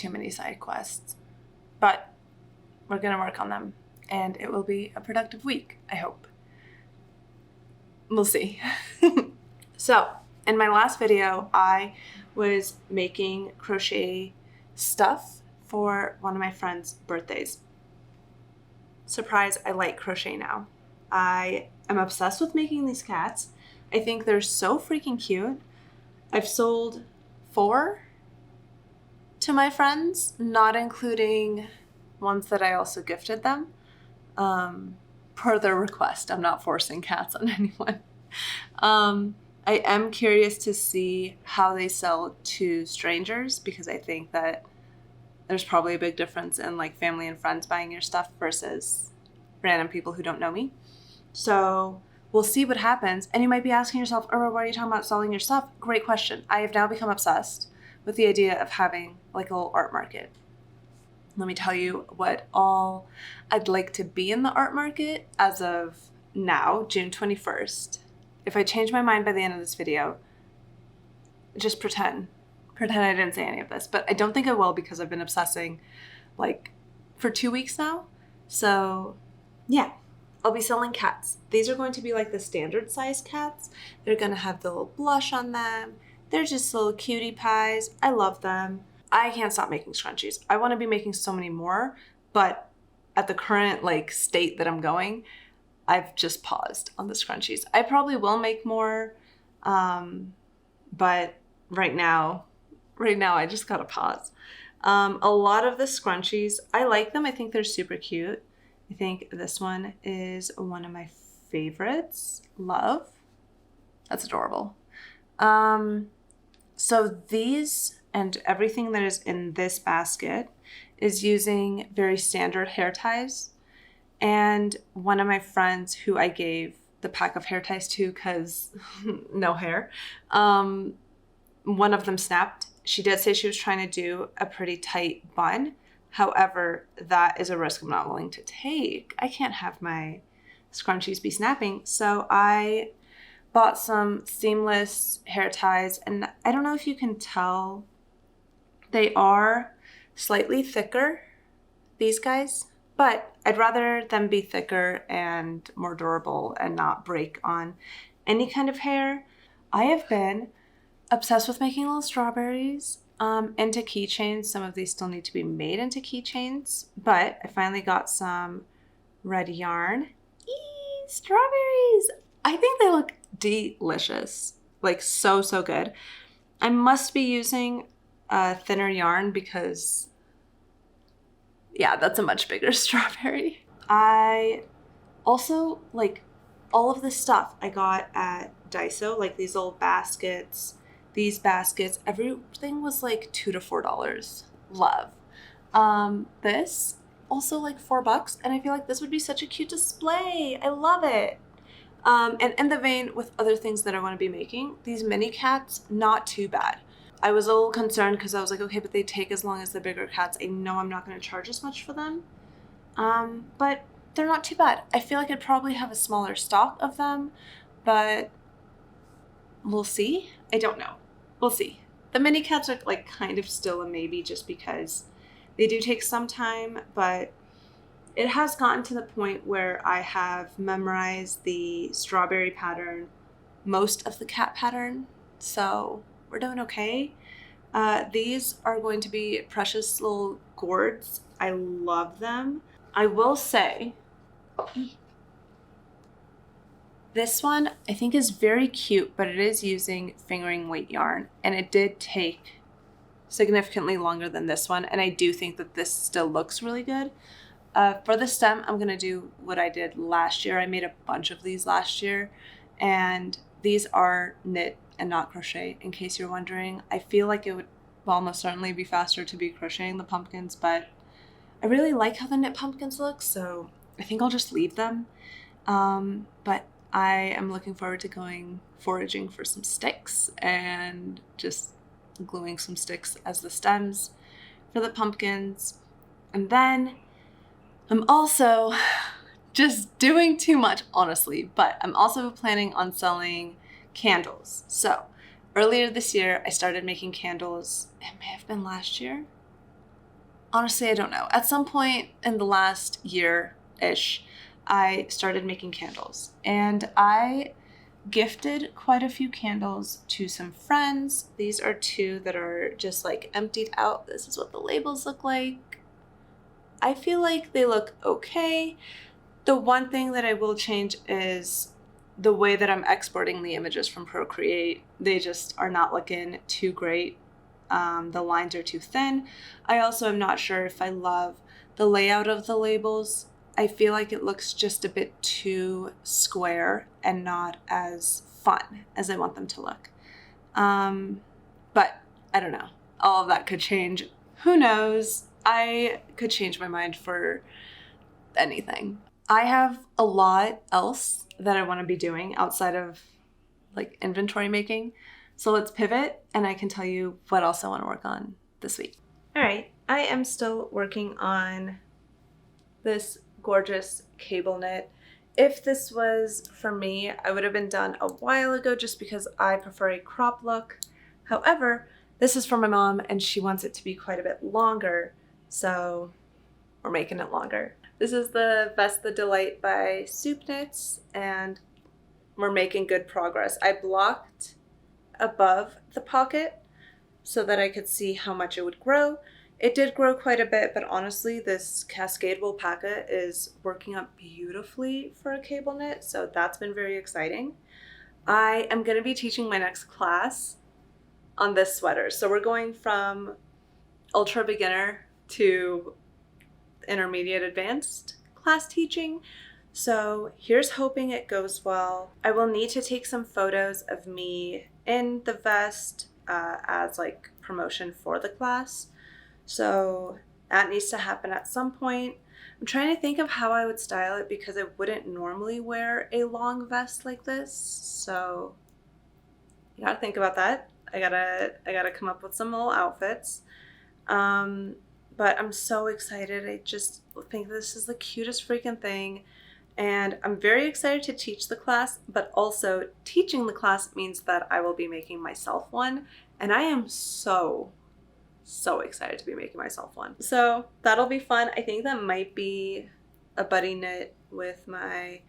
too many side quests. But we're going to work on them, and it will be a productive week, I hope. We'll see. So, in my last video, I was making crochet stuff for one of my friend's birthdays. Surprise, I like crochet now. I am obsessed with making these cats. I think they're so freaking cute. I've sold 4 to my friends, not including ones that I also gifted them, per their request. I'm not forcing cats on anyone. I am curious to see how they sell to strangers, because I think that there's probably a big difference in like family and friends buying your stuff versus random people who don't know me. So we'll see what happens. And you might be asking yourself, oh, why are you talking about selling your stuff? Great question. I have now become obsessed with the idea of having like a little art market. Let me tell you what all I'd like to be in the art market as of now, June 21st. If I change my mind by the end of this video, just pretend I didn't say any of this, but I don't think I will, because I've been obsessing like for 2 weeks now. So yeah, I'll be selling cats. These are going to be like the standard size cats. They're going to have the little blush on them. They're just little cutie pies. I love them. I can't stop making scrunchies. I want to be making so many more, but at the current like state that I'm going, I've just paused on the scrunchies. I probably will make more, but right now I just gotta pause. A lot of the scrunchies, I like them. I think they're super cute. I think this one is one of my favorites. Love. That's adorable. So these and everything that is in this basket is using very standard hair ties. And one of my friends who I gave the pack of hair ties to, because no hair, one of them snapped. She did say she was trying to do a pretty tight bun. However, that is a risk I'm not willing to take. I can't have my scrunchies be snapping. So I bought some seamless hair ties, and I don't know if you can tell, they are slightly thicker, these guys. But I'd rather them be thicker and more durable and not break on any kind of hair. I have been obsessed with making little strawberries into keychains. Some of these still need to be made into keychains, but I finally got some red yarn. Strawberries! I think they look delicious. Like so good. I must be using thinner yarn because yeah, that's a much bigger strawberry. I also like all of this stuff I got at Daiso, like these little baskets, these baskets, everything was like $2 to $4. Love. This also like $4, and I feel like this would be such a cute display. I love it. And in the vein with other things that I want to be making, these mini cats, not too bad. I was a little concerned because I was like, okay, but they take as long as the bigger cats. I know I'm not going to charge as much for them, but they're not too bad. I feel like I'd probably have a smaller stock of them, but we'll see. I don't know. We'll see. The mini cats are like kind of still a maybe, just because they do take some time, but it has gotten to the point where I have memorized the strawberry pattern, most of the cat pattern, so we're doing okay. These are going to be precious little gourds. I love them. I will say, this one I think is very cute, but it is using fingering weight yarn, and it did take significantly longer than this one, and I do think that this still looks really good. For the stem, I'm gonna do what I did last year. I made a bunch of these last year, and these are knit and not crochet, in case you're wondering. I feel like it would almost certainly be faster to be crocheting the pumpkins, but I really like how the knit pumpkins look, so I think I'll just leave them. But I am looking forward to going foraging for some sticks and just gluing some sticks as the stems for the pumpkins. And then I'm also just doing too much, honestly, but I'm also planning on selling candles. So earlier this year, I started making candles. It may have been last year. honestly, I don't know. At some point in the last year-ish, I started making candles, and I gifted quite a few candles to some friends. These are two that are just like emptied out. This is what the labels look like. I feel like they look okay. The one thing that I will change is the way that I'm exporting the images from Procreate. They just are not looking too great. The lines are too thin. I also am not sure if I love the layout of the labels. I feel like it looks just a bit too square and not as fun as I want them to look. But I don't know. All of that could change. Who knows? I could change my mind for anything. I have a lot else that I want to be doing outside of like inventory making. So let's pivot and I can tell you what else I want to work on this week. All right. I am still working on this gorgeous cable knit. If this was for me, I would have been done a while ago just because I prefer a crop look. However, this is for my mom and she wants it to be quite a bit longer. So we're making it longer. This is the Vest the Delight by Soup Knits, and we're making good progress. I blocked above the pocket so that I could see how much it would grow. It did grow quite a bit, but honestly, this cascade wool packet is working out beautifully for a cable knit, so that's been very exciting. I am going to be teaching my next class on this sweater. So we're going from ultra beginner to intermediate advanced class teaching. So here's hoping it goes well. I will need to take some photos of me in the vest as like promotion for the class. So that needs to happen at some point. I'm trying to think of how I would style it because I wouldn't normally wear a long vest like this. So you gotta think about that. I gotta come up with some little outfits. But I'm so excited. I just think this is the cutest freaking thing. And I'm very excited to teach the class, but also teaching the class means that I will be making myself one. And I am so excited to be making myself one. So that'll be fun. I think that might be a buddy knit with my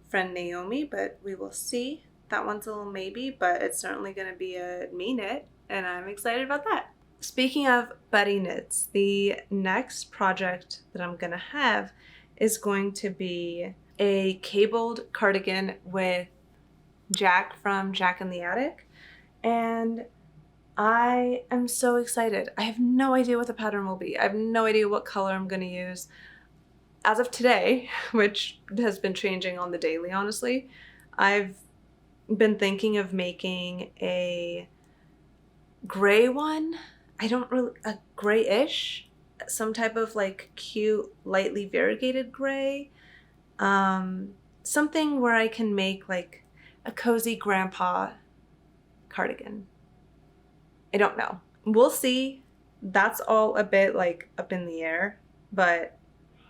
friend Naomi, but we will see. That one's a little maybe, but it's certainly going to be a me knit, and I'm excited about that. Speaking of buddy knits, the next project that I'm going to have is going to be a cabled cardigan with Jack from Jack in the Attic. And I am so excited. I have no idea what the pattern will be. I have no idea what color I'm going to use. As of today, which has been changing on the daily, honestly, I've been thinking of making a gray one. A grayish, some type of like cute, lightly variegated gray. Something where I can make like a cozy grandpa cardigan. I don't know. We'll see. That's all a bit like up in the air, but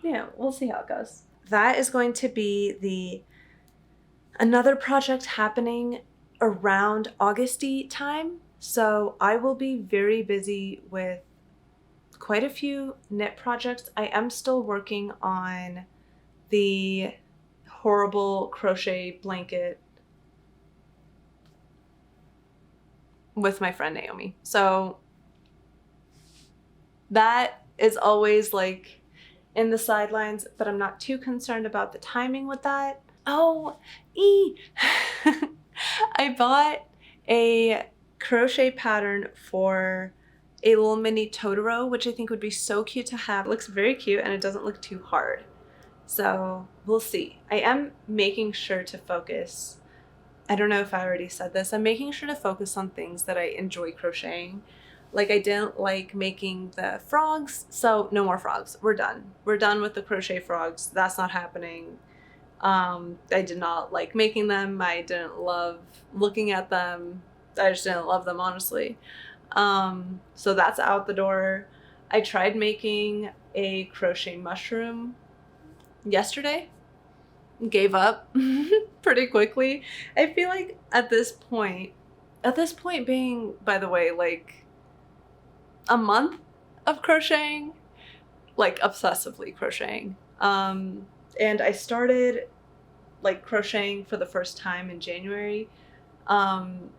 yeah, we'll see how it goes. That is going to be another project happening around August-y time. So I will be very busy with quite a few knit projects. I am still working on the horrible crochet blanket with my friend Naomi. So that is always like in the sidelines, but I'm not too concerned about the timing with that. Oh, I bought a crochet pattern for a little mini Totoro, which I think would be so cute to have. It looks very cute and it doesn't look too hard. So we'll see. I am making sure to focus. I don't know if I already said this. I'm making sure to focus on things that I enjoy crocheting. Like I didn't like making the frogs, so no more frogs. We're done. We're done with the crochet frogs. That's not happening. I did not like making them. I didn't love looking at them. I just didn't love them, honestly. So that's out the door. I tried making a crochet mushroom yesterday. Gave up pretty quickly. I feel like at this point being, by the way, like a month of crocheting, like obsessively crocheting. And I started like crocheting for the first time in January. And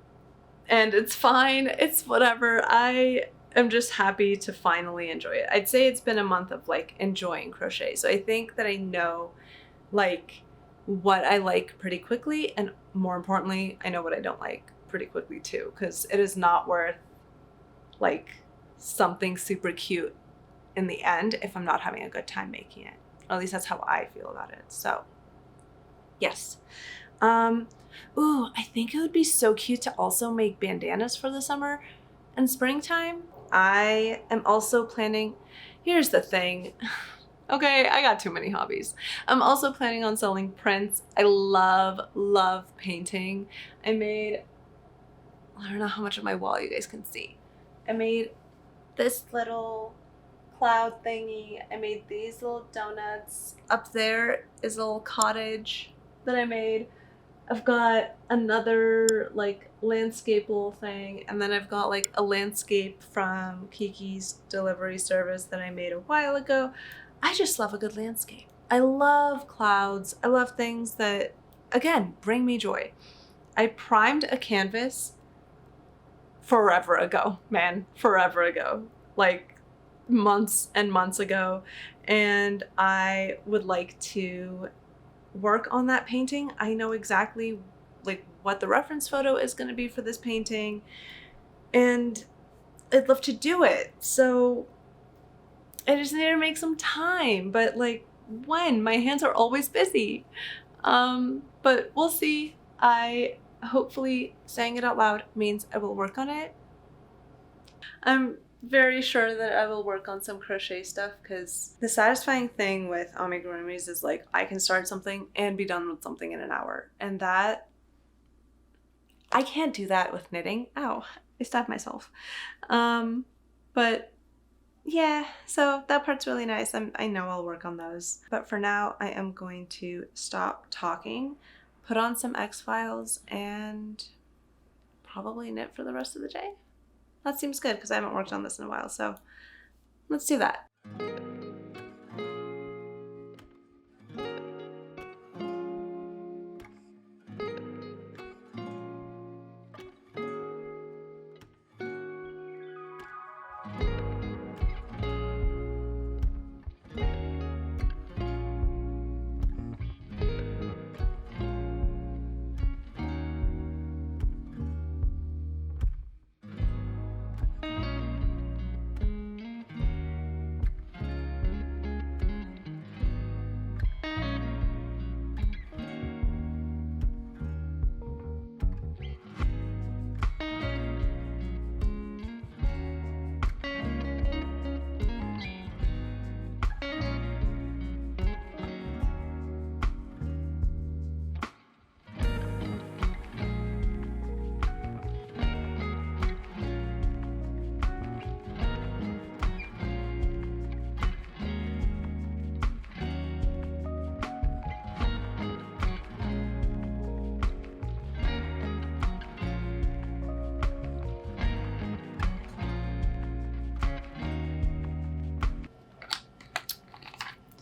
it's fine. It's whatever. I am just happy to finally enjoy it. I'd say it's been a month of like enjoying crochet. So I think that I know like what I like pretty quickly, and more importantly, I know what I don't like pretty quickly too, because it is not worth like something super cute in the end if I'm not having a good time making it. Or at least that's how I feel about it. So yes. Ooh, I think it would be so cute to also make bandanas for the summer and springtime. I am also planning, here's the thing. Okay, I got too many hobbies. I'm also planning on selling prints. I love painting. I don't know how much of my wall you guys can see. I made this little cloud thingy. I made these little donuts. Up there is a little cottage that I made. I've got another like landscape little thing, and then I've got like a landscape from Kiki's delivery service that I made a while ago. I just love a good landscape. I love clouds. I love things that, again, bring me joy. I primed a canvas forever ago, man, forever ago, like months and months ago, and I would like to work on that painting. I know exactly like what the reference photo is going to be for this painting, and I'd love to do it. So I just need to make some time, but like when? My hands are always busy. But we'll see. I hopefully saying it out loud means I will work on it. I'm very sure that I will work on some crochet stuff, because the satisfying thing with amigurumis is like I can start something and be done with something in an hour, and that I can't do that with knitting. Ow, I stabbed myself. But yeah, so that part's really nice. I know I'll work on those. But for now, I am going to stop talking, put on some X-Files, and probably knit for the rest of the day. That seems good because I haven't worked on this in a while, so let's do that.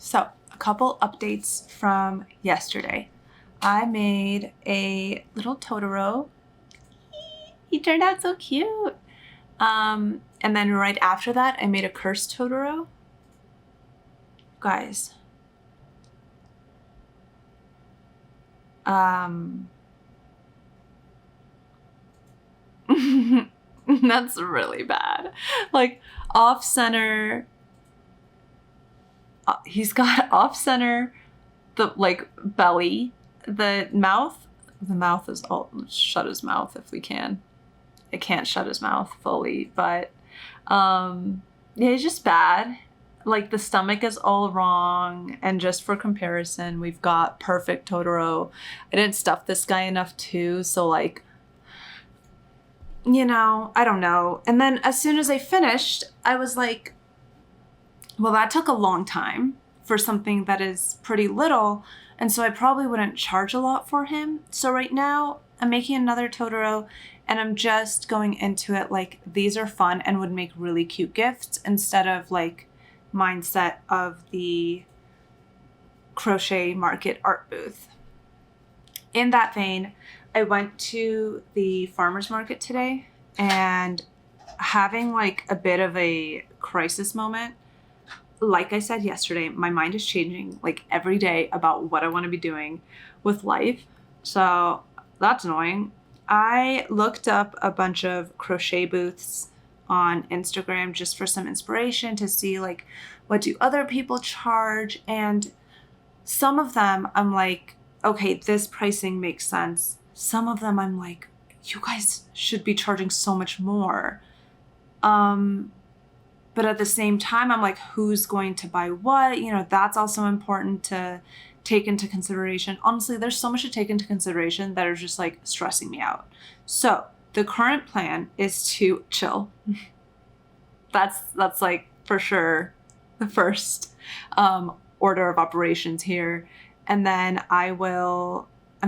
So, a couple updates from yesterday. I made a little Totoro. He turned out so cute. And then right after that, I made a cursed Totoro. Guys. That's really bad. Like, off-center. He's got off-center the like belly, the mouth is all, let's shut his mouth if we can. I can't shut his mouth fully, but yeah, he's just bad. Like the stomach is all wrong, and just for comparison, we've got perfect Totoro. I didn't stuff this guy enough too, so like, you know, I don't know. And then as soon as I finished, I was like, well, that took a long time for something that is pretty little, and so I probably wouldn't charge a lot for him. So right now, I'm making another Totoro, and I'm just going into it like these are fun and would make really cute gifts instead of like mindset of the crochet market art booth. In that vein, I went to the farmer's market today and having like a bit of a crisis moment. Like I said yesterday, my mind is changing like every day about what I want to be doing with life. So that's annoying. I looked up a bunch of crochet booths on Instagram just for some inspiration to see like what do other people charge, and some of them I'm like, okay, this pricing makes sense. Some of them I'm like, you guys should be charging so much more. But at the same time, I'm like, who's going to buy what? You know, that's also important to take into consideration. Honestly, there's so much to take into consideration that are just like stressing me out. So the current plan is to chill. That's like for sure the first order of operations here. And then I'm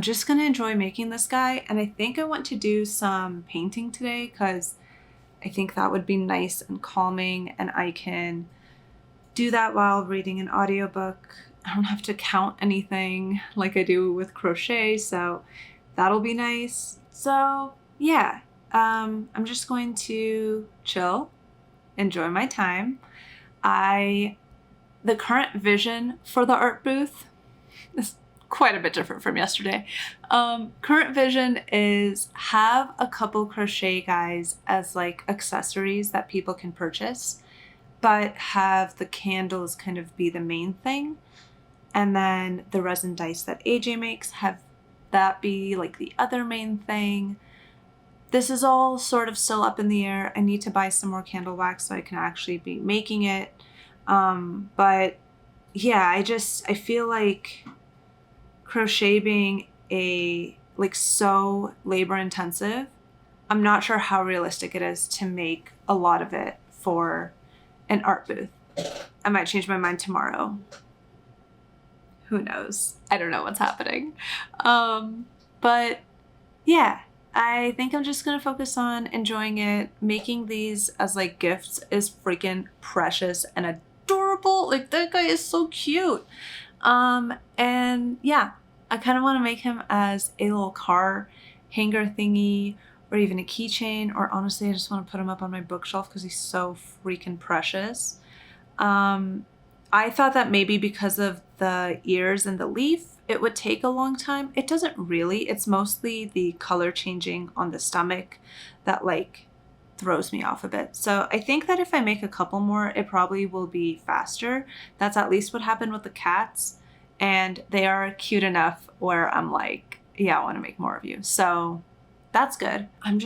just going to enjoy making this guy. And I think I want to do some painting today because I think that would be nice and calming, and I can do that while reading an audiobook. I don't have to count anything like I do with crochet, so that'll be nice. So yeah, I'm just going to chill, enjoy my time. The current vision for the art booth is quite a bit different from yesterday. Current vision is have a couple crochet guys as like accessories that people can purchase, but have the candles kind of be the main thing. And then the resin dice that AJ makes, have that be like the other main thing. This is all sort of still up in the air. I need to buy some more candle wax so I can actually be making it. But yeah, I feel like crochet being so labor intensive, I'm not sure how realistic it is to make a lot of it for an art booth. I might change my mind tomorrow. Who knows? I don't know what's happening. But yeah, I think I'm just gonna focus on enjoying it. Making these as like gifts is freaking precious and adorable. Like that guy is so cute. And yeah, I kind of want to make him as a little car hanger thingy or even a keychain, or honestly, I just want to put him up on my bookshelf because he's so freaking precious. I thought that maybe because of the ears and the leaf, it would take a long time. It doesn't really. It's mostly the color changing on the stomach that like throws me off a bit. So I think that if I make a couple more, it probably will be faster. That's at least what happened with the cats. And they are cute enough where I'm like, yeah, I want to make more of you. So that's good. I'm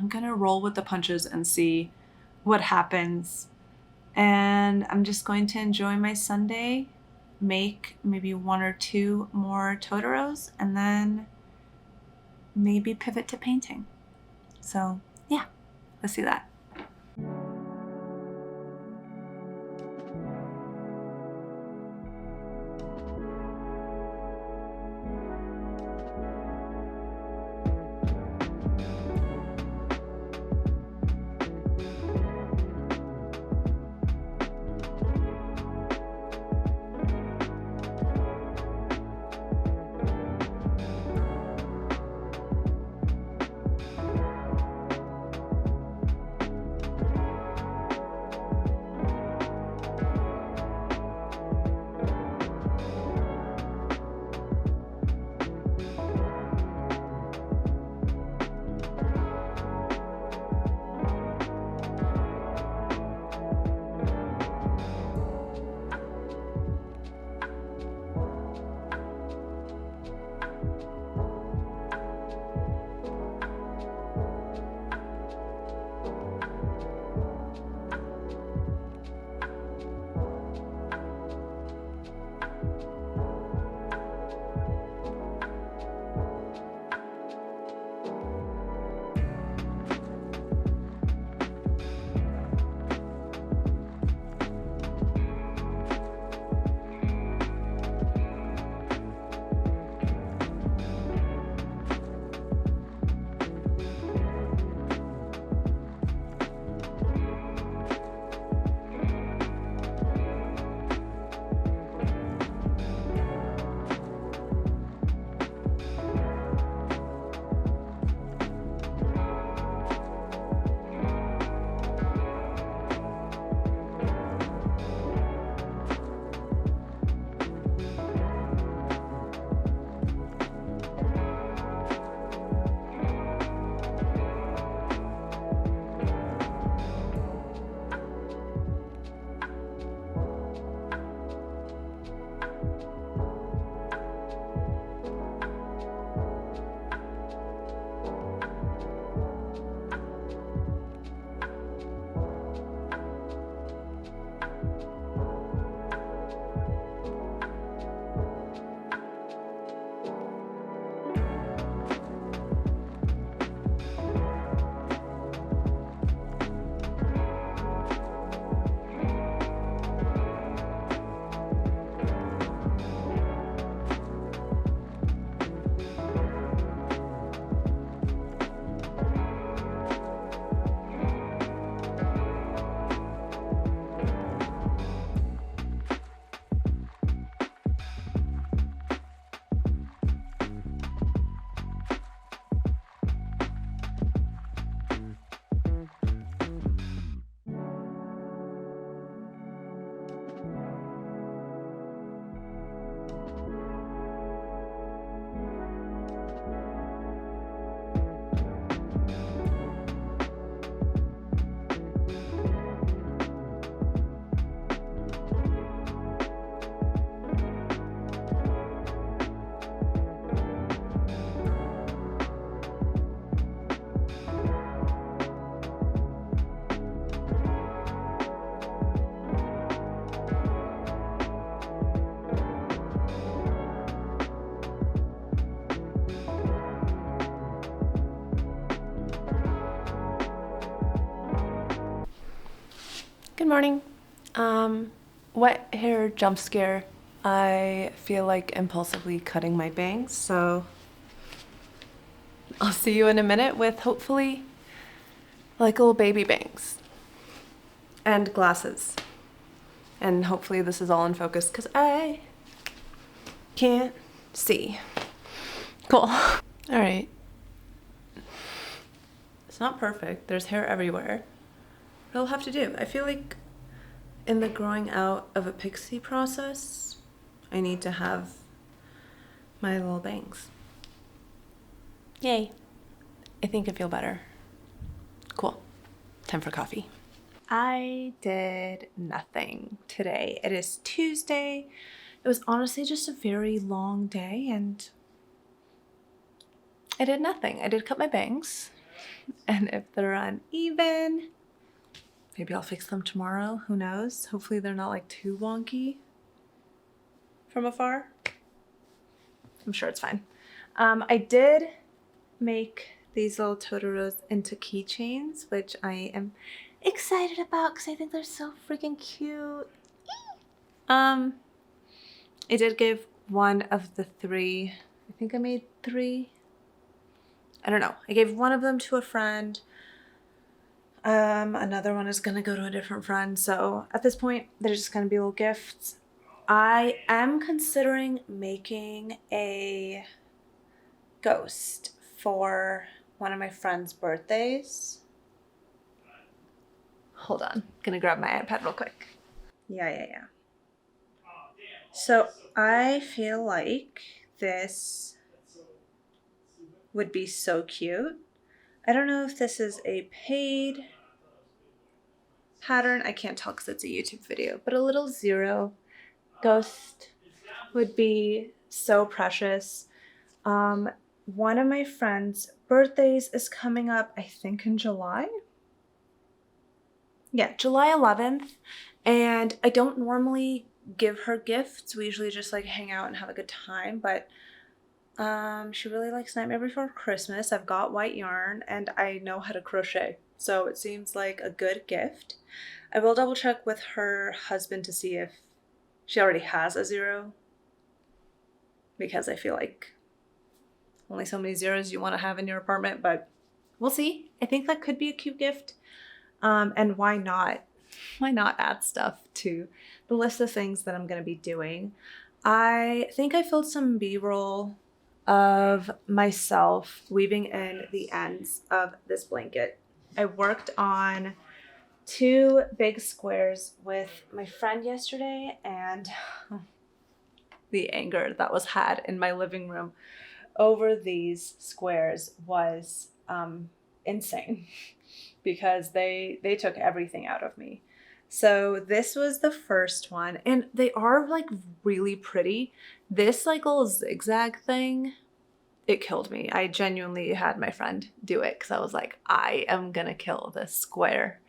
gonna roll with the punches and see what happens. And I'm just going to enjoy my Sunday, make maybe 1 or 2 more Totoros, and then maybe pivot to painting. So yeah, let's do that. morning. Wet hair jump scare. I feel like impulsively cutting my bangs, so I'll see you in a minute with hopefully like little baby bangs and glasses. And hopefully this is all in focus because I can't see. Cool. All right. It's not perfect. There's hair everywhere. But I'll have to do. I feel like in the growing out of a pixie process, I need to have my little bangs. Yay. I think I feel better. Cool. Time for coffee. I did nothing today. It is Tuesday. It was honestly just a very long day and I did nothing. I did cut my bangs, and if they're uneven, maybe I'll fix them tomorrow. Who knows? Hopefully they're not like too wonky from afar. I'm sure it's fine. I did make these little Totoros into keychains, which I am excited about because I think they're so freaking cute. I did give one of the three, I think I made 3. I don't know. I gave one of them to a friend. Another one is going to go to a different friend. So at this point, they're just going to be little gifts. I am considering making a ghost for one of my friend's birthdays. Hold on. Gonna grab my iPad real quick. Yeah. So I feel like this would be so cute. I don't know if this is a paid pattern. I can't tell because it's a YouTube video, but a little 0 ghost would be so precious. One of my friend's birthdays is coming up, I think in July. Yeah, July 11th. And I don't normally give her gifts. We usually just like hang out and have a good time, but she really likes Nightmare Before Christmas. I've got white yarn and I know how to crochet, so it seems like a good gift. I will double check with her husband to see if she already has a 0, because I feel like only so many 0s you want to have in your apartment, but we'll see. I think that could be a cute gift. And why not? Why not add stuff to the list of things that I'm going to be doing? I think I filled some B-roll of myself weaving in the ends of this blanket. I worked on 2 big squares with my friend yesterday, and the anger that was had in my living room over these squares was insane because they took everything out of me. So this was the first one, and they are like really pretty. This like little zigzag thing, it killed me. I genuinely had my friend do it because I was like, I am gonna kill this square.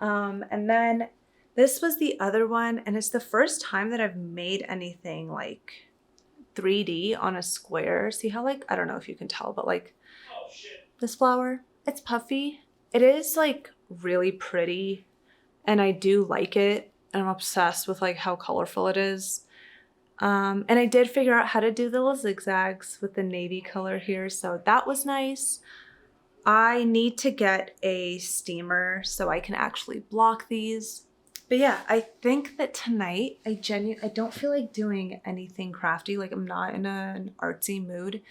And then this was the other one, and it's the first time that I've made anything like 3D on a square. See how like, I don't know if you can tell, but like this flower, it's puffy. It is like really pretty and I do like it. And I'm obsessed with like how colorful it is. And I did figure out how to do the little zigzags with the navy color here. So that was nice. I need to get a steamer so I can actually block these. But yeah, I think that tonight I don't feel like doing anything crafty. Like I'm not in an artsy mood.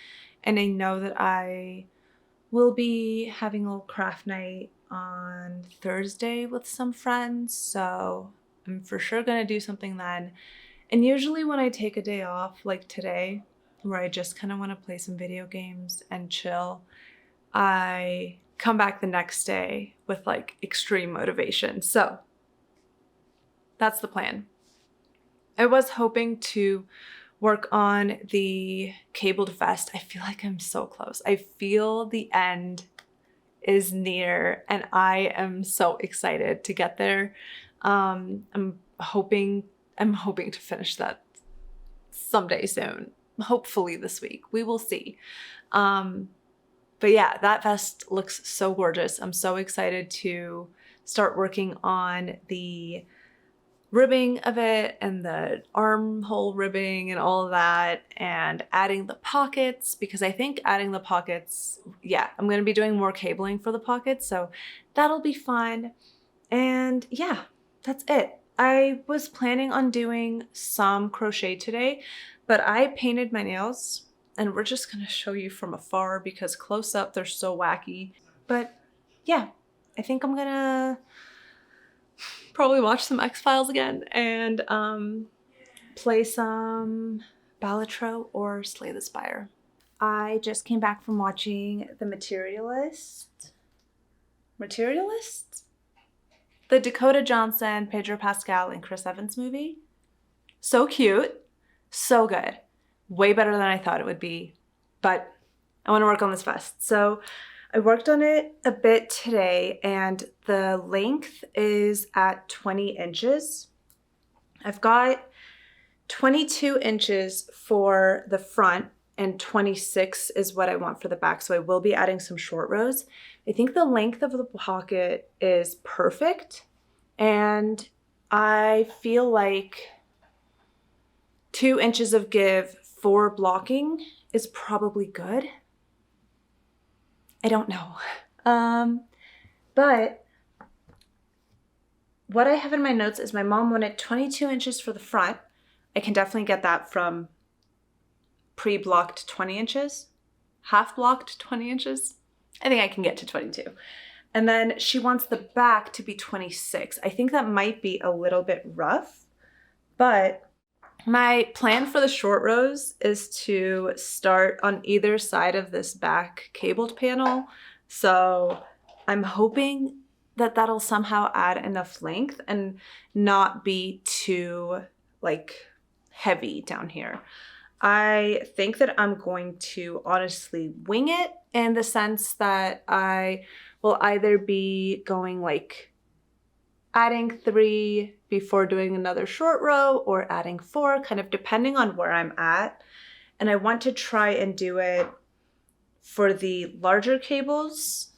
And I know that I will be having a little craft night on Thursday with some friends. So I'm for sure gonna do something then. And usually when I take a day off, like today, where I just kind of want to play some video games and chill, I come back the next day with like extreme motivation. So that's the plan. I was hoping to work on the cabled vest. I feel like I'm so close. I feel the end is near and I am so excited to get there. I'm hoping to finish that someday soon. Hopefully this week. We will see. But yeah, that vest looks so gorgeous. I'm so excited to start working on the ribbing of it and the armhole ribbing and all of that, and adding the pockets, because I think adding the pockets, yeah, I'm going to be doing more cabling for the pockets, so that'll be fun. And yeah, that's it. I was planning on doing some crochet today, but I painted my nails, and we're just going to show you from afar because close up they're so wacky. But yeah, I think I'm gonna probably watch some X-Files again and play some Balatro or Slay the Spire. I just came back from watching The Materialist? The Dakota Johnson, Pedro Pascal, and Chris Evans movie. So cute, so good. Way better than I thought it would be, but I want to work on this vest. So I worked on it a bit today, and the length is at 20 inches. I've got 22 inches for the front and 26 is what I want for the back. So I will be adding some short rows. I think the length of the pocket is perfect, and I feel like 2 inches of give for blocking is probably good. I don't know. But what I have in my notes is my mom wanted 22 inches for the front. I can definitely get that from pre-blocked 20 inches, half-blocked 20 inches. I think I can get to 22. And then she wants the back to be 26. I think that might be a little bit rough, but my plan for the short rows is to start on either side of this back cabled panel. So I'm hoping that that'll somehow add enough length and not be too like heavy down here. I think that I'm going to honestly wing it in the sense that I will either be going like adding 3 before doing another short row or adding 4, kind of depending on where I'm at. And I want to try and do it for the larger cables,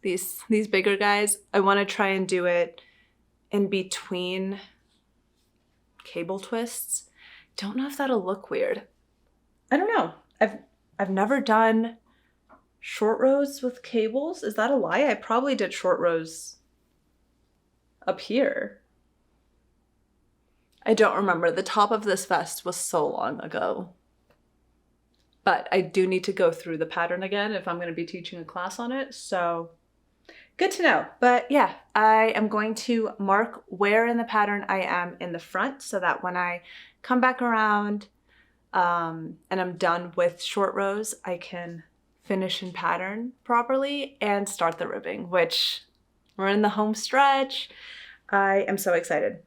these bigger guys. I want to try and do it in between cable twists. Don't know if that'll look weird. I don't know. I've never done short rows with cables. Is that a lie? I probably did short rows up here. I don't remember. The top of this vest was so long ago. But I do need to go through the pattern again if I'm going to be teaching a class on it. So good to know. But yeah, I am going to mark where in the pattern I am in the front so that when I come back around and I'm done with short rows, I can finish in pattern properly and start the ribbing, which we're in the home stretch. I am so excited.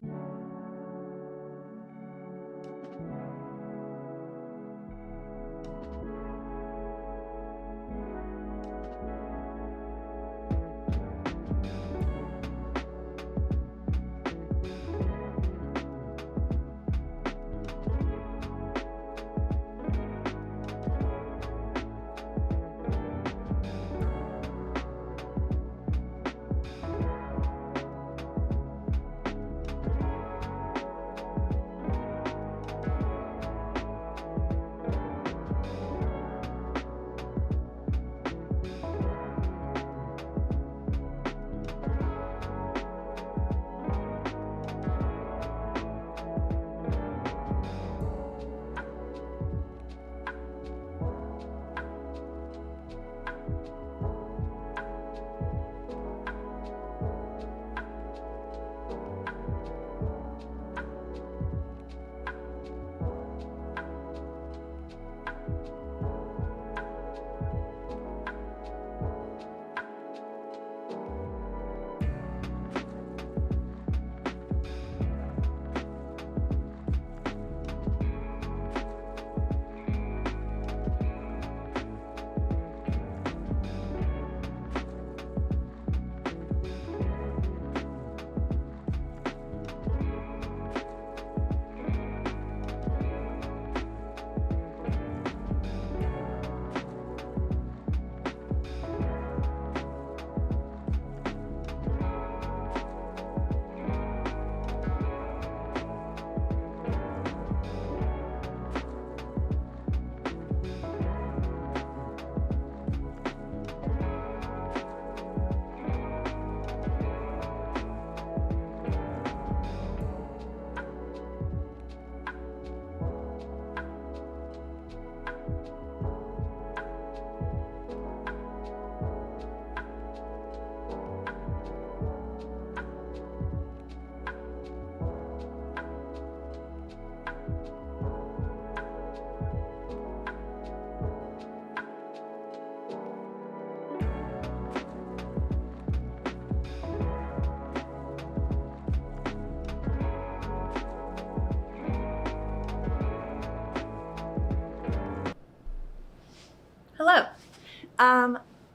Hello.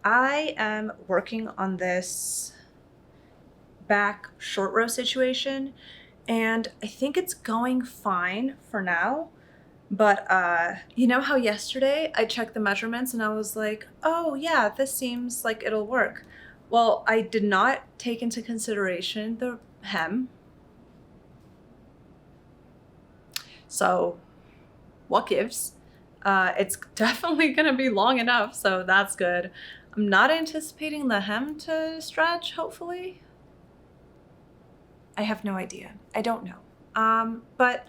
I am working on this back short row situation, and I think it's going fine for now. But you know how yesterday I checked the measurements and I was like, oh yeah, this seems like it'll work. Well, I did not take into consideration the hem. So what gives? It's definitely gonna be long enough, so that's good. I'm not anticipating the hem to stretch, hopefully. I have no idea. I don't know. But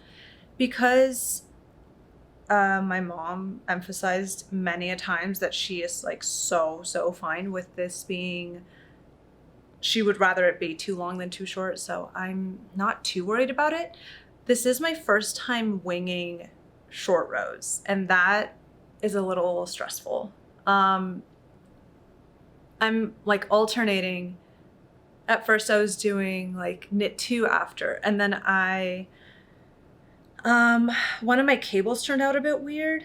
because my mom emphasized many a times that she is like so fine with this being, she would rather it be too long than too short, so I'm not too worried about it. This is my first time winging short rows, and that is a little stressful. I'm like alternating. At first I was doing like knit 2 after, and then one of my cables turned out a bit weird.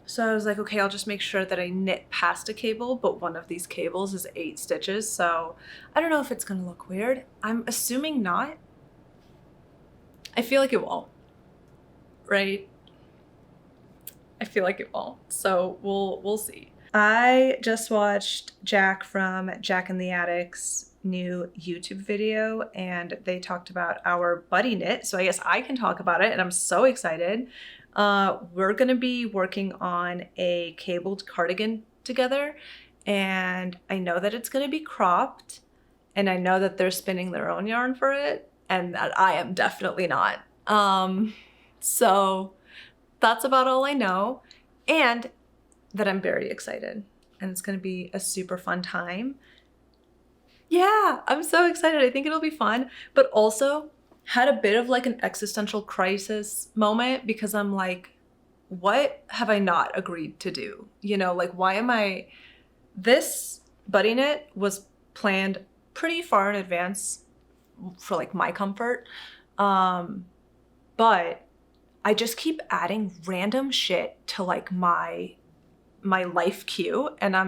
So I was like, okay, I'll just make sure that I knit past a cable, but one of these cables is 8 stitches. So I don't know if it's gonna look weird. I'm assuming not. I feel like it won't, right? I feel like it won't. So we'll see. I just watched Jack from Jack in the Attic's new YouTube video, and they talked about our buddy knit. So I guess I can talk about it, and I'm so excited. We're gonna be working on a cabled cardigan together, and I know that it's gonna be cropped, and I know that they're spinning their own yarn for it, and that I am definitely not. So that's about all I know, and that I'm very excited, and it's gonna be a super fun time. Yeah, I'm so excited. I think it'll be fun, but also had a bit of like an existential crisis moment because I'm like, what have I not agreed to do? You know, like why am I, this buddy knit was planned pretty far in advance for like my comfort. But I just keep adding random shit to like my life queue, and I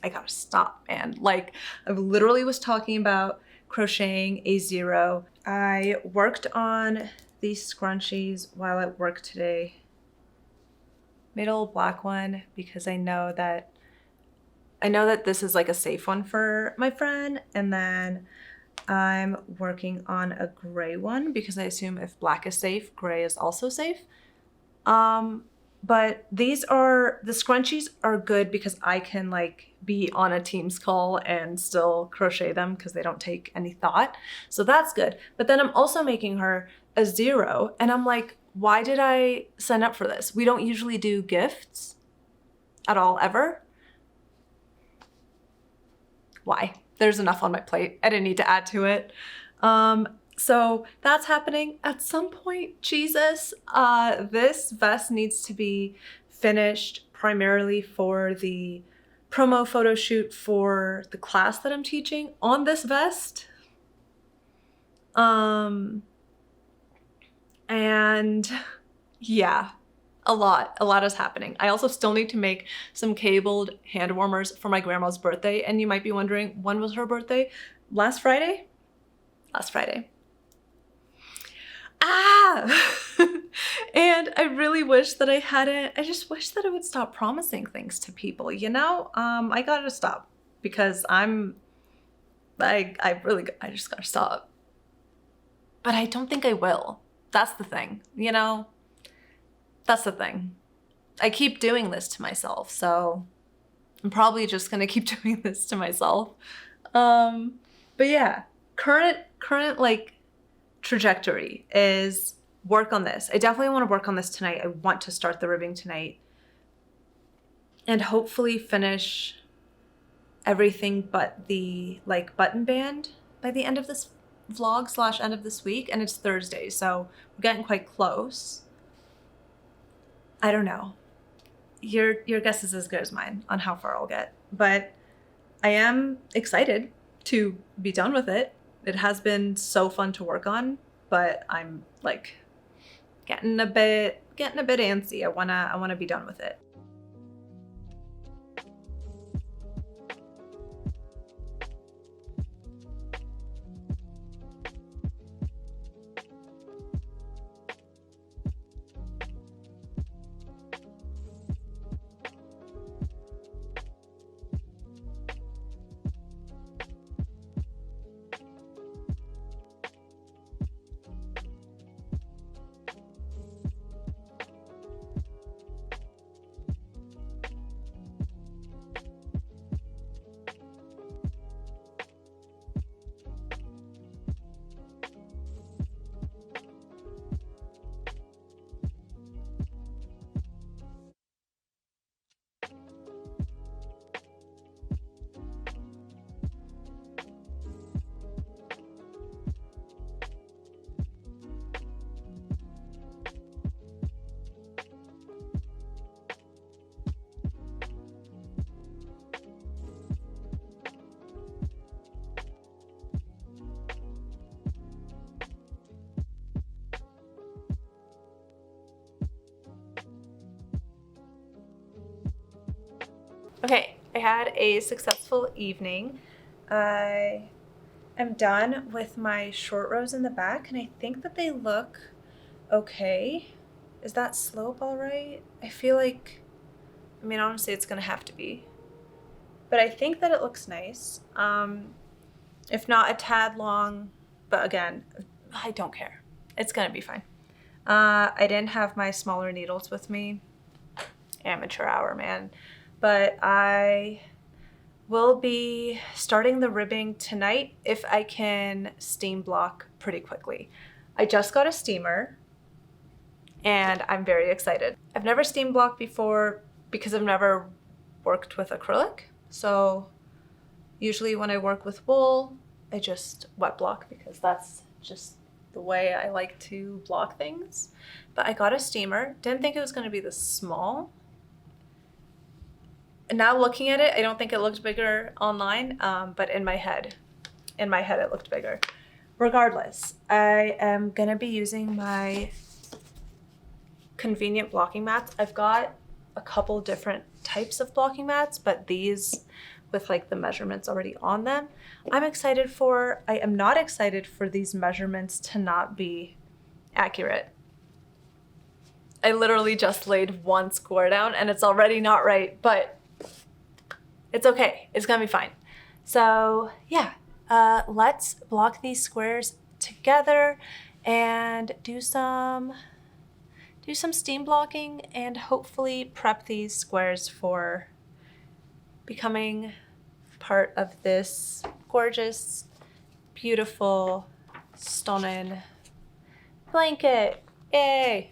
gotta stop, man. Like I literally was talking about crocheting a 0. I worked on these scrunchies while at work today. Made a little black one because I know that this is like a safe one for my friend, and then I'm working on a gray one because I assume if black is safe, gray is also safe. But the scrunchies are good because I can like be on a Teams call and still crochet them because they don't take any thought. So that's good. But then I'm also making her a 0, and I'm like, why did I sign up for this? We don't usually do gifts at all, ever. Why? There's enough on my plate. I didn't need to add to it. So that's happening at some point. Jesus, this vest needs to be finished primarily for the promo photo shoot for the class that I'm teaching on this vest. And yeah, a lot is happening. I also still need to make some cabled hand warmers for my grandma's birthday. And you might be wondering, when was her birthday? Last Friday? Last Friday. And I really wish that I just wish that I would stop promising things to people, you know? I gotta stop because I just gotta stop. But I don't think I will. That's the thing, you know? That's the thing. I keep doing this to myself, so I'm probably just gonna keep doing this to myself. But yeah, current like trajectory is work on this. I definitely want to work on this tonight. I want to start the ribbing tonight and hopefully finish everything but the like button band by the end of this vlog / end of this week. And it's Thursday, so we're getting quite close. I don't know. Your guess is as good as mine on how far I'll get, but I am excited to be done with it. It has been so fun to work on, but I'm like getting a bit antsy. I wanna be done with it. Okay, I had a successful evening. I am done with my short rows in the back, and I think that they look okay. Is that slope all right? I feel like, I mean, honestly, it's gonna have to be. But I think that it looks nice. If not a tad long, but again, I don't care. It's gonna be fine. I didn't have my smaller needles with me. Amateur hour, man. But I will be starting the ribbing tonight if I can steam block pretty quickly. I just got a steamer and I'm very excited. I've never steam blocked before because I've never worked with acrylic. So usually when I work with wool, I just wet block because that's just the way I like to block things. But I got a steamer. Didn't think it was going to be this small. And now looking at it, I don't think it looked bigger online, but in my head it looked bigger. Regardless, I am gonna be using my convenient blocking mats. I've got a couple different types of blocking mats, but these with like the measurements already on them, I am not excited for these measurements to not be accurate. I literally just laid one square down and it's already not right, but it's okay. It's gonna be fine. So yeah, let's block these squares together and do some steam blocking and hopefully prep these squares for becoming part of this gorgeous, beautiful, stunning blanket. Yay!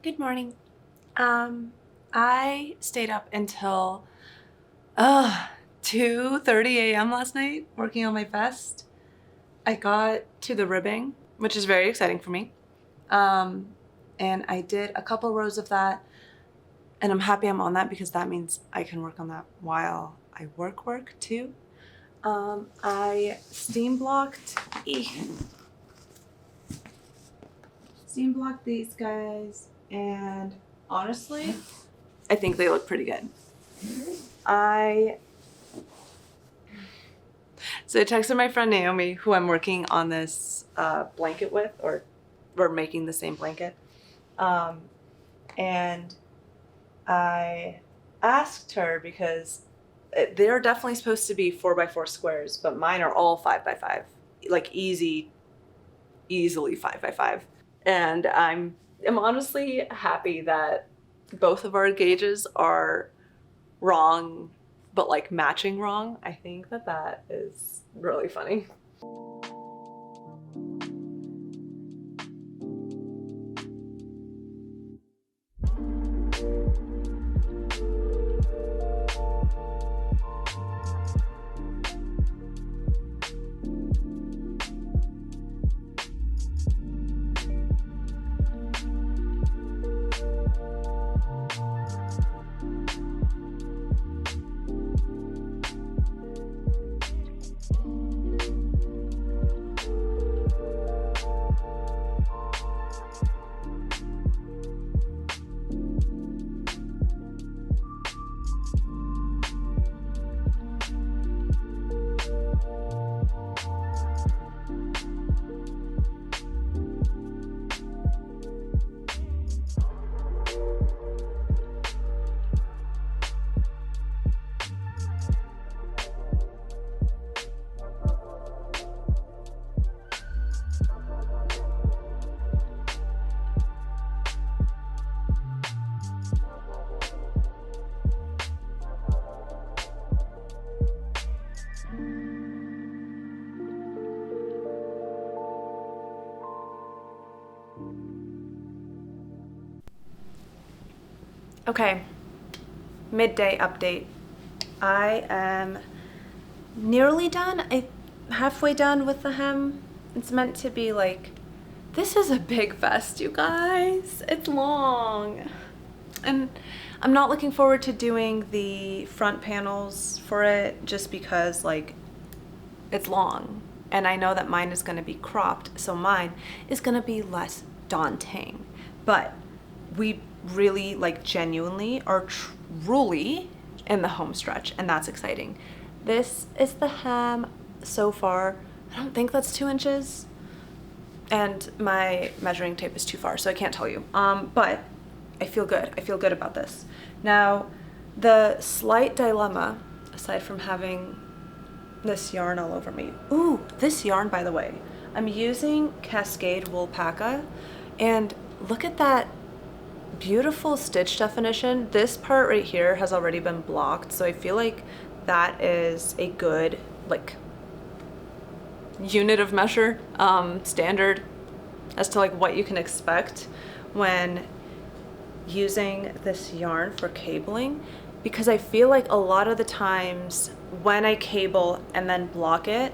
Good morning. I stayed up until 2:30 a.m. last night working on my vest. I got to the ribbing, which is very exciting for me. And I did a couple rows of that, and I'm happy I'm on that because that means I can work on that while I work too. I steam blocked these guys, and honestly, I think they look pretty good. So I texted my friend Naomi, who I'm working on this blanket with, or we're making the same blanket. And I asked her because they're definitely supposed to be 4x4 squares, but mine are all 5x5, like easily 5x5. And I'm honestly happy that both of our gauges are wrong, but like matching wrong. I think that is really funny. Okay, midday update. I am nearly done. I'm halfway done with the hem. It's meant to be like, this is a big vest, you guys. It's long. And I'm not looking forward to doing the front panels for it just because like it's long. And I know that mine is gonna be cropped, so mine is gonna be less daunting. But we really like genuinely are truly in the home stretch, and that's exciting. This is the hem so far. I don't think that's 2 inches, and my measuring tape is too far, so I can't tell you. But I feel good. I feel good about this. Now, the slight dilemma, aside from having this yarn all over me. Ooh, this yarn, by the way. I'm using Cascade Woolpaca, and look at that beautiful stitch definition. This part right here has already been blocked, so I feel like that is a good like unit of measure, standard as to like what you can expect when using this yarn for cabling, because I feel like a lot of the times when I cable and then block it,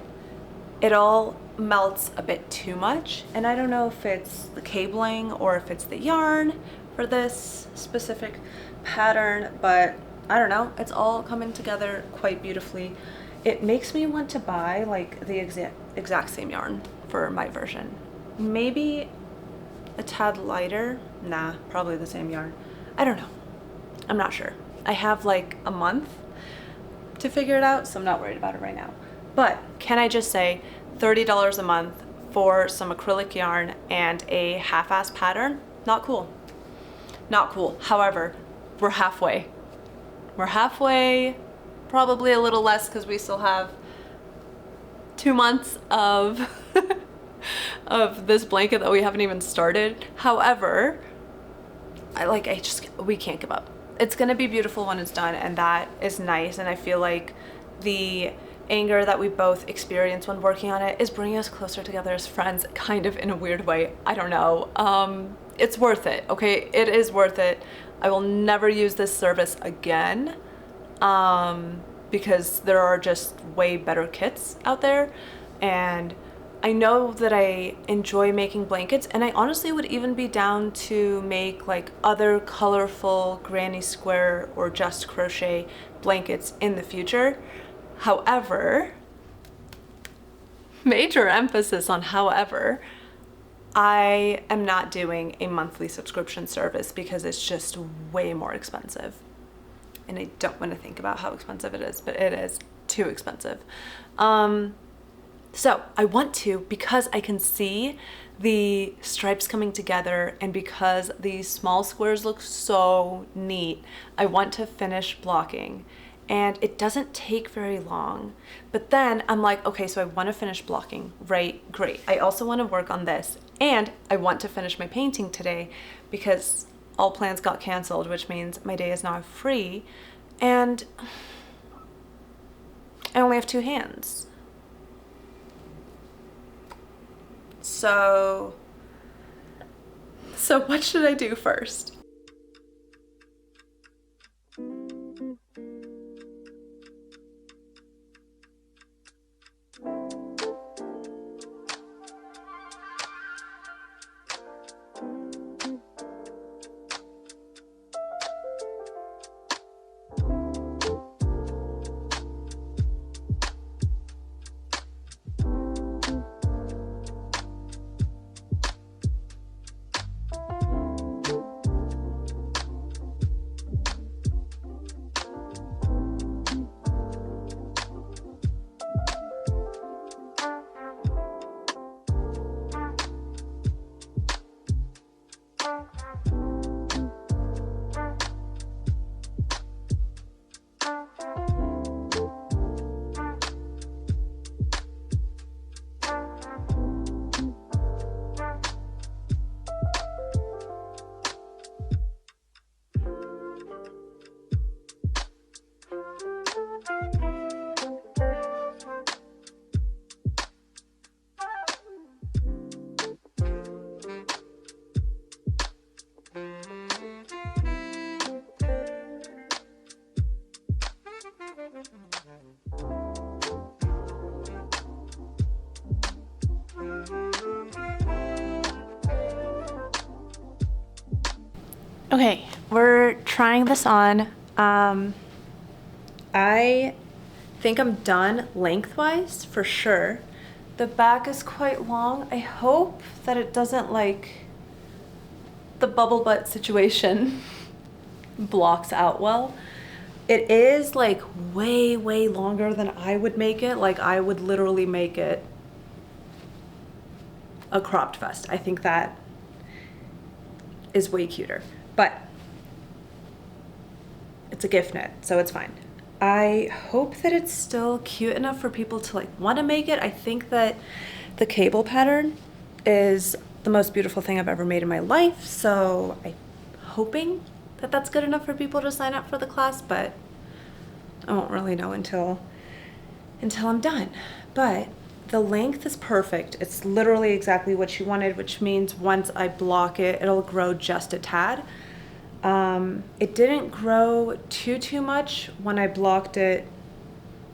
it all melts a bit too much. And I don't know if it's the cabling or if it's the yarn for this specific pattern, but I don't know, it's all coming together quite beautifully. It makes me want to buy like the exact same yarn for my version. Maybe a tad lighter. Nah, probably the same yarn. I don't know. I'm not sure. I have like a month to figure it out, so I'm not worried about it right now. But can I just say $30 a month for some acrylic yarn and a half-ass pattern? Not cool. Not cool. However, we're halfway. We're halfway, probably a little less because we still have 2 months of of this blanket that we haven't even started. However, we can't give up. It's gonna be beautiful when it's done, and that is nice. And I feel like the anger that we both experience when working on it is bringing us closer together as friends, kind of in a weird way. I don't know. It's worth it, okay? It is worth it. I will never use this service again, because there are just way better kits out there. And I know that I enjoy making blankets, and I honestly would even be down to make like other colorful granny square or just crochet blankets in the future. However, major emphasis on however, I am not doing a monthly subscription service because it's just way more expensive. And I don't want to think about how expensive it is, but it is too expensive. So I want to, because I can see the stripes coming together and because these small squares look so neat, I want to finish blocking. And it doesn't take very long. But then I'm like, okay, so I want to finish blocking, right? Great. I also want to work on this. And I want to finish my painting today because all plans got canceled, which means my day is now free. And I only have 2 hands. So what should I do first? Okay, we're trying this on. I think I'm done lengthwise for sure. The back is quite long. I hope that it doesn't like the bubble butt situation blocks out well. It is like way longer than I would make it. Like I would literally make it a cropped vest. I think that is way cuter, but it's a gift knit, so it's fine. I hope that it's still cute enough for people to like want to make it. I think that the cable pattern is the most beautiful thing I've ever made in my life, so I'm hoping that that's good enough for people to sign up for the class, but I won't really know until I'm done. But the length is perfect. It's literally exactly what she wanted, which means once I block it, it'll grow just a tad. It didn't grow too much when I blocked it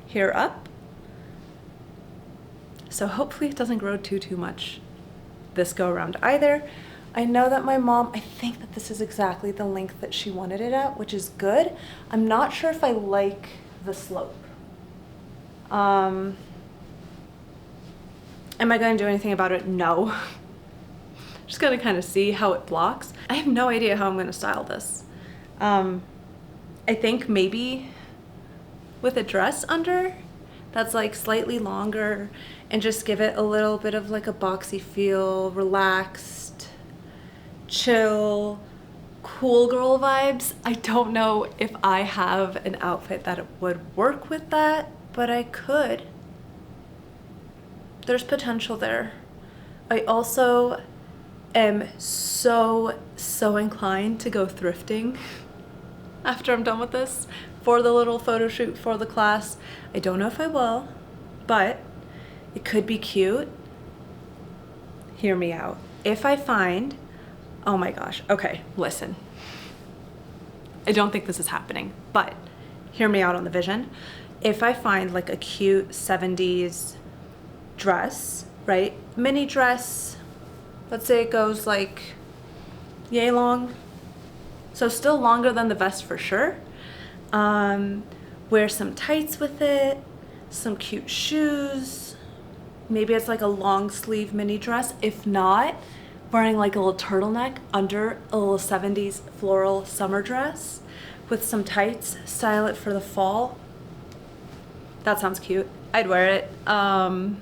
here up. So hopefully it doesn't grow too much this go around either. I know that my mom, I think that this is exactly the length that she wanted it at, which is good. I'm not sure if I like the slope. Am I going to do anything about it? No. Just gonna kind of see how it blocks. I have no idea how I'm gonna style this. I think maybe with a dress under that's like slightly longer and just give it a little bit of like a boxy feel, relaxed, chill, cool girl vibes. I don't know if I have an outfit that would work with that, but I could. There's potential there. I also am so inclined to go thrifting after I'm done with this for the little photo shoot for the class. I don't know if I will, but it could be cute. Hear me out. If I find, oh my gosh, okay, listen. I don't think this is happening, but hear me out on the vision. If I find like a cute 70s dress, right? Mini dress, let's say it goes like yay long, so still longer than the vest for sure. Wear some tights with it, some cute shoes. Maybe it's like a long sleeve mini dress. If not, wearing like a little turtleneck under a little 70s floral summer dress with some tights, style it for the fall. That sounds cute. I'd wear it. I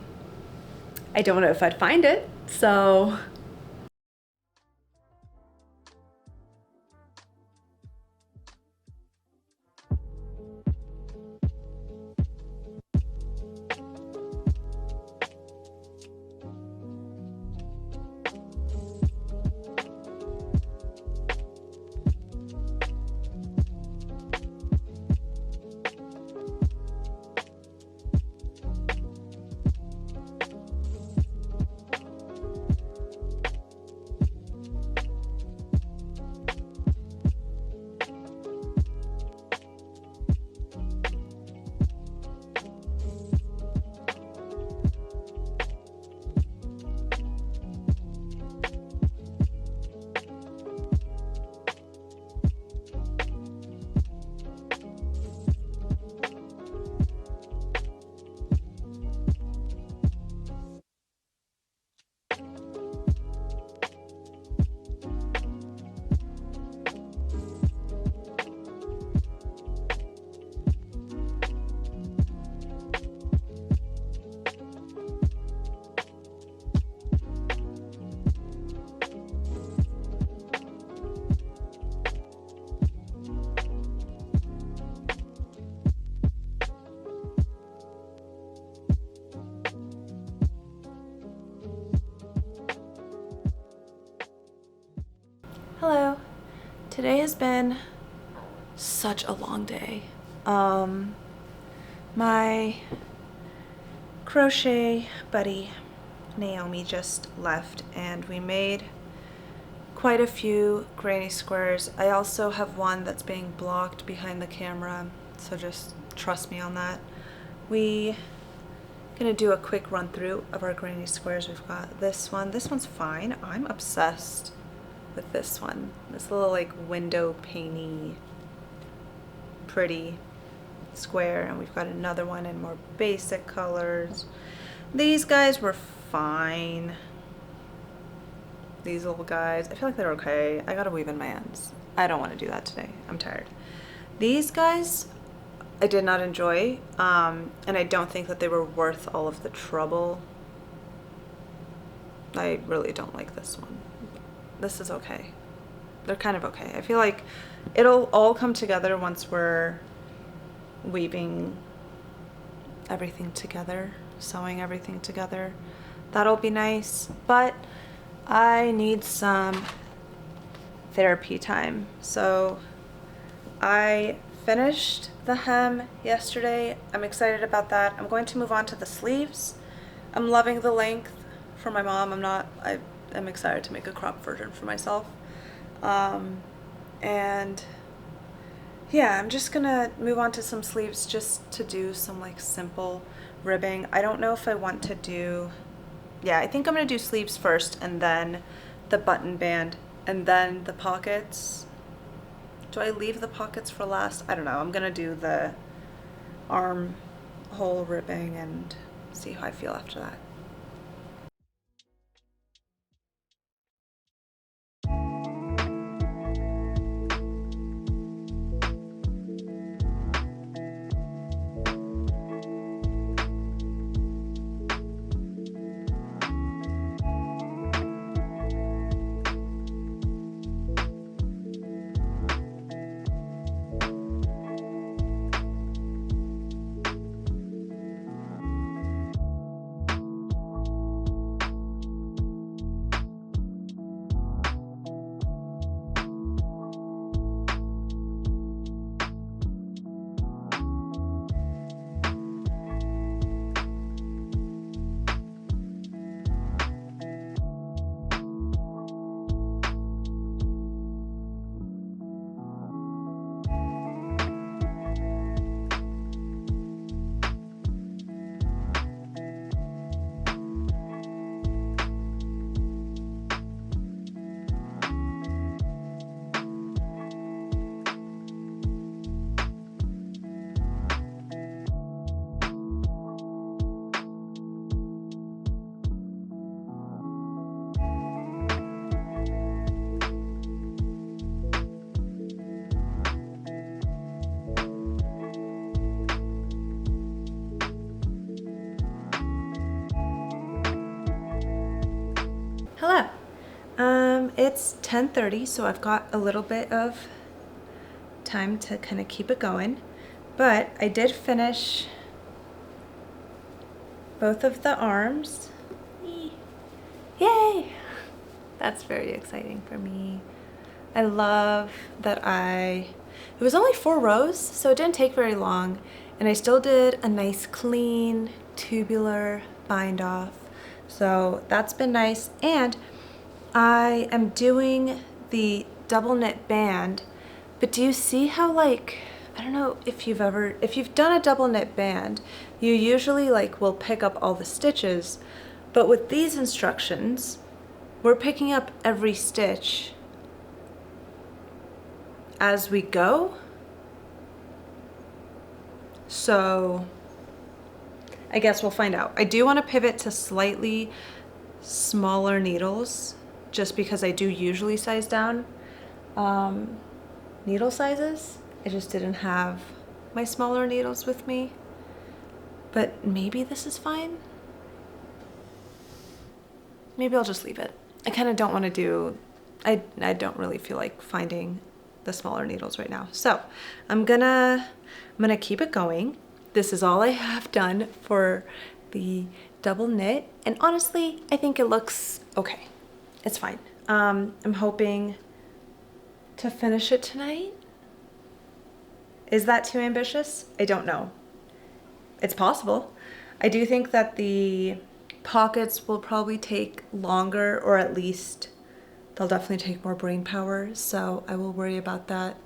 don't know if I'd find it, so hello. Today has been such a long day. My crochet buddy Naomi just left and we made quite a few granny squares. I also have one that's being blocked behind the camera, so just trust me on that. We gonna do a quick run through of our granny squares. We've got this one. This one's fine. I'm obsessed with this one. This little like window painty, pretty square, and we've got another one in more basic colors. These guys were fine. These little guys, I feel like they're okay. I gotta weave in my ends. I don't want to do that today. I'm tired. These guys, I did not enjoy, and I don't think that they were worth all of the trouble. I really don't like this one. This is okay. They're kind of okay. I feel like it'll all come together once we're weaving everything together, sewing everything together. That'll be nice, but I need some therapy time. So I finished the hem yesterday. I'm excited about that. I'm going to move on to the sleeves. I'm loving the length for my mom. I'm excited to make a crop version for myself. And yeah, I'm just gonna move on to some sleeves just to do some like simple ribbing. I don't know if I want to do, yeah, I think I'm gonna do sleeves first and then the button band and then the pockets. Do I leave the pockets for last? I don't know. I'm gonna do the armhole ribbing and see how I feel after that. Hello. It's 10:30, so I've got a little bit of time to kind of keep it going, but I did finish both of the arms. Yay! That's very exciting for me. I love that it was only 4 rows, so it didn't take very long, and I still did a nice clean tubular bind off. So that's been nice, and I am doing the double knit band, but do you see how, like, I don't know if you've done a double knit band, you usually like will pick up all the stitches, but with these instructions, we're picking up every stitch as we go. So I guess we'll find out. I do want to pivot to slightly smaller needles just because I do usually size down needle sizes. I just didn't have my smaller needles with me, but maybe this is fine. Maybe I'll just leave it. I kind of don't want to do, I don't really feel like finding the smaller needles right now. So I'm gonna keep it going. This is all I have done for the double knit, and honestly, I think it looks okay. It's fine. I'm hoping to finish it tonight. Is that too ambitious? I don't know. It's possible. I do think that the pockets will probably take longer, or at least they'll definitely take more brain power, so I will worry about that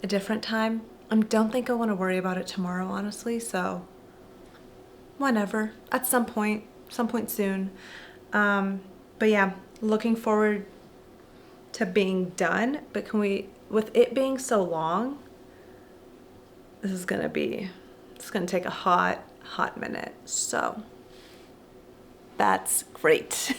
a different time. I don't think I want to worry about it tomorrow, honestly, so whenever, at some point soon. But yeah, looking forward to being done, but with it being so long, it's gonna take a hot minute. So that's great.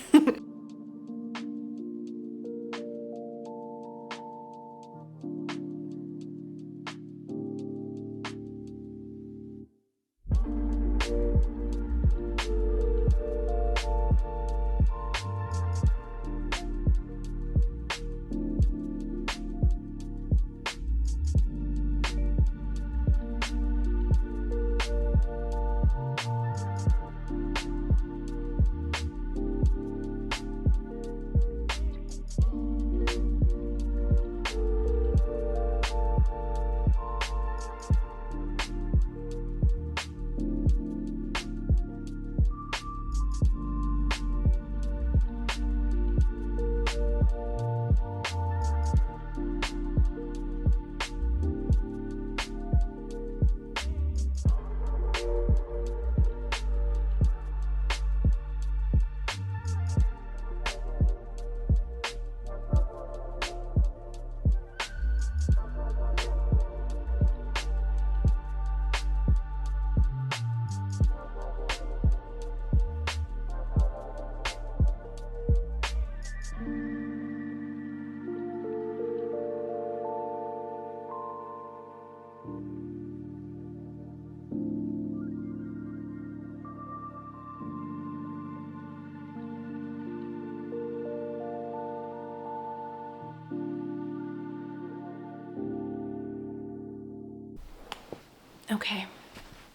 Okay,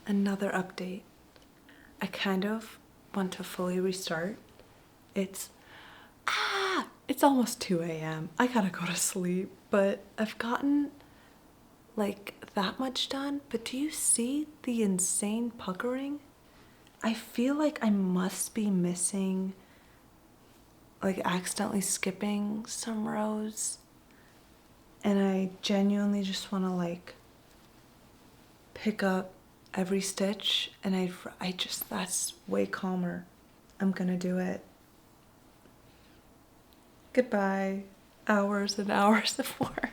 another update. I kind of want to fully restart. It's almost 2 a.m. I gotta go to sleep, but I've gotten like that much done. But do you see the insane puckering? I feel like I must be missing, like accidentally skipping some rows. And I genuinely just want to like pick up every stitch, and that's way calmer. I'm gonna do it. Goodbye, hours and hours of work.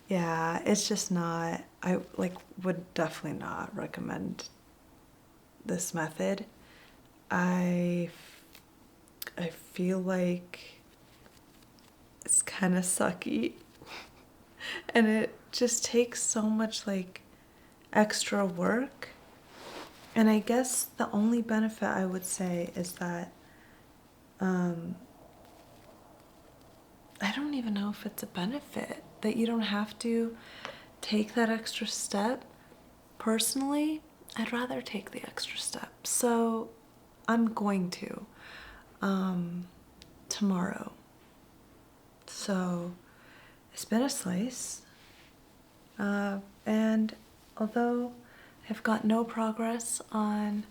Yeah, it's just not, I like would definitely not recommend this method. I feel like it's kind of sucky and it just takes so much like extra work. And I guess the only benefit I would say is that I don't even know if it's a benefit that you don't have to take that extra step. Personally, I'd rather take the extra step. So I'm going to tomorrow. So it's been a slice. And although I've got no progress on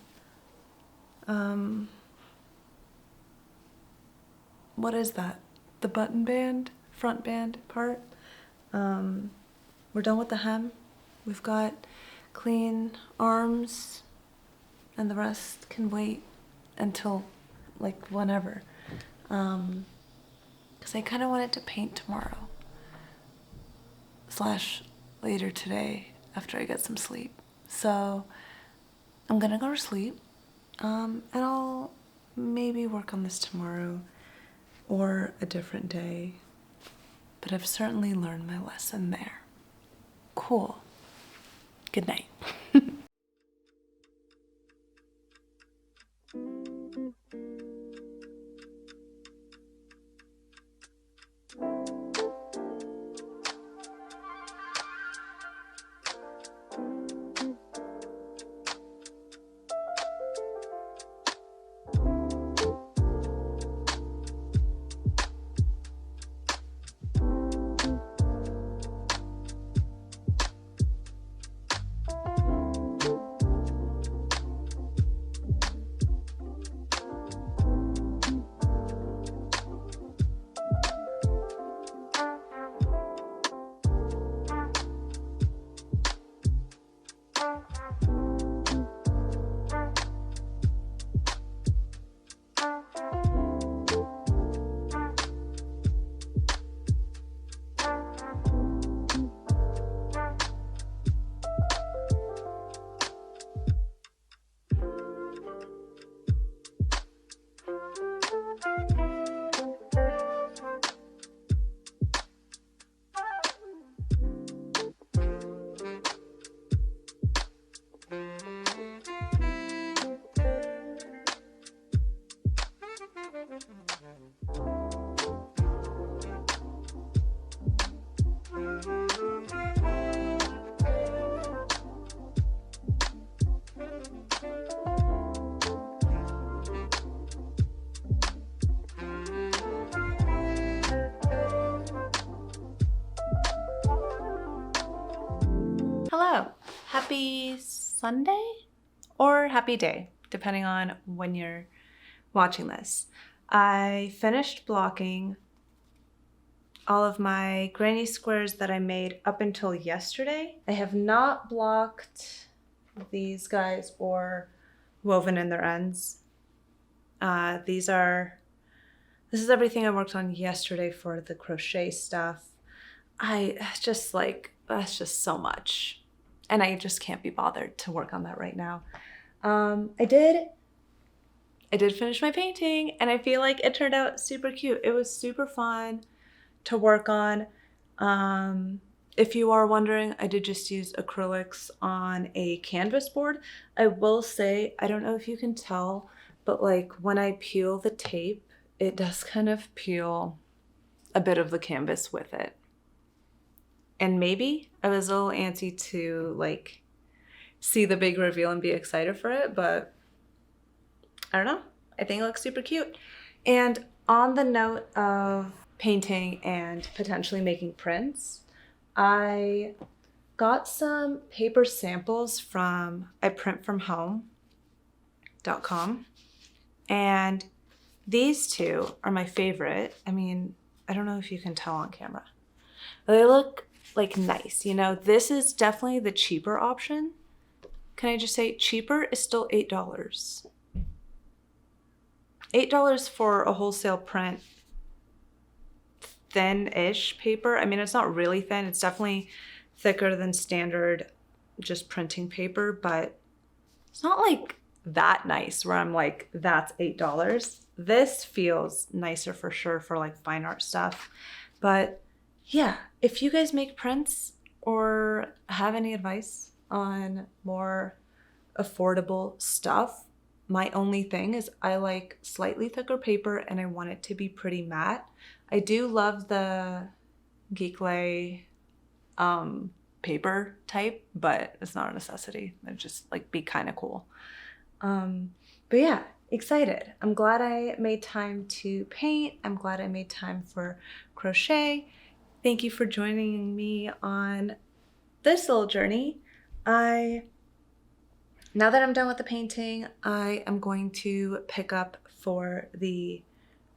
what is that? The button band, front band part. We're done with the hem. We've got clean arms, and the rest can wait until like whenever. Because I kind of wanted to paint tomorrow / later today after I get some sleep. So I'm gonna go to sleep, and I'll maybe work on this tomorrow or a different day. But I've certainly learned my lesson there. Cool. Good night. Hello, happy Sunday or happy day, depending on when you're watching this. I finished blocking all of my granny squares that I made up until yesterday. I have not blocked these guys or woven in their ends. This is everything I worked on yesterday for the crochet stuff. That's just so much. And I just can't be bothered to work on that right now. I did finish my painting and I feel like it turned out super cute. It was super fun to work on. If you are wondering, I did just use acrylics on a canvas board. I will say, I don't know if you can tell, but like when I peel the tape, it does kind of peel a bit of the canvas with it. And maybe I was a little antsy to like see the big reveal and be excited for it, but I don't know. I think it looks super cute. And on the note of painting and potentially making prints, I got some paper samples from iprintfromhome.com, and these two are my favorite. I mean, I don't know if you can tell on camera. They look like nice, you know. This is definitely the cheaper option. Can I just say cheaper is still $8. $8 for a wholesale print, thin-ish paper. I mean, it's not really thin. It's definitely thicker than standard just printing paper, but it's not like that nice where I'm like, that's $8. This feels nicer for sure for like fine art stuff. But yeah, if you guys make prints or have any advice on more affordable stuff, my only thing is I like slightly thicker paper and I want it to be pretty matte. I do love the Geeklay paper type, but it's not a necessity. It'd just like be kind of cool. But yeah, excited. I'm glad I made time to paint. I'm glad I made time for crochet. Thank you for joining me on this little journey. Now that I'm done with the painting, I am going to pick up for the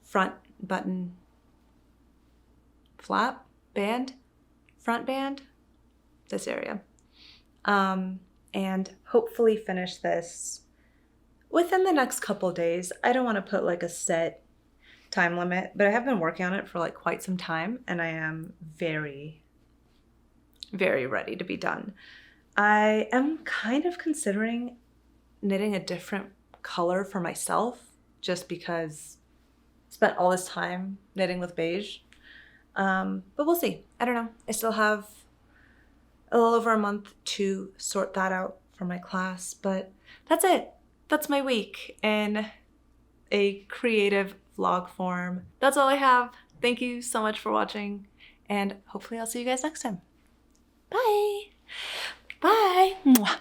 front button front band, this area. And hopefully finish this within the next couple days. I don't want to put like a set time limit, but I have been working on it for like quite some time and I am very, very ready to be done. I am kind of considering knitting a different color for myself just because I spent all this time knitting with beige. But we'll see. I don't know. I still have a little over a month to sort that out for my class, but that's it. That's my week in a creative vlog form. That's all I have. Thank you so much for watching, and hopefully I'll see you guys next time. Bye. Bye. Mwah.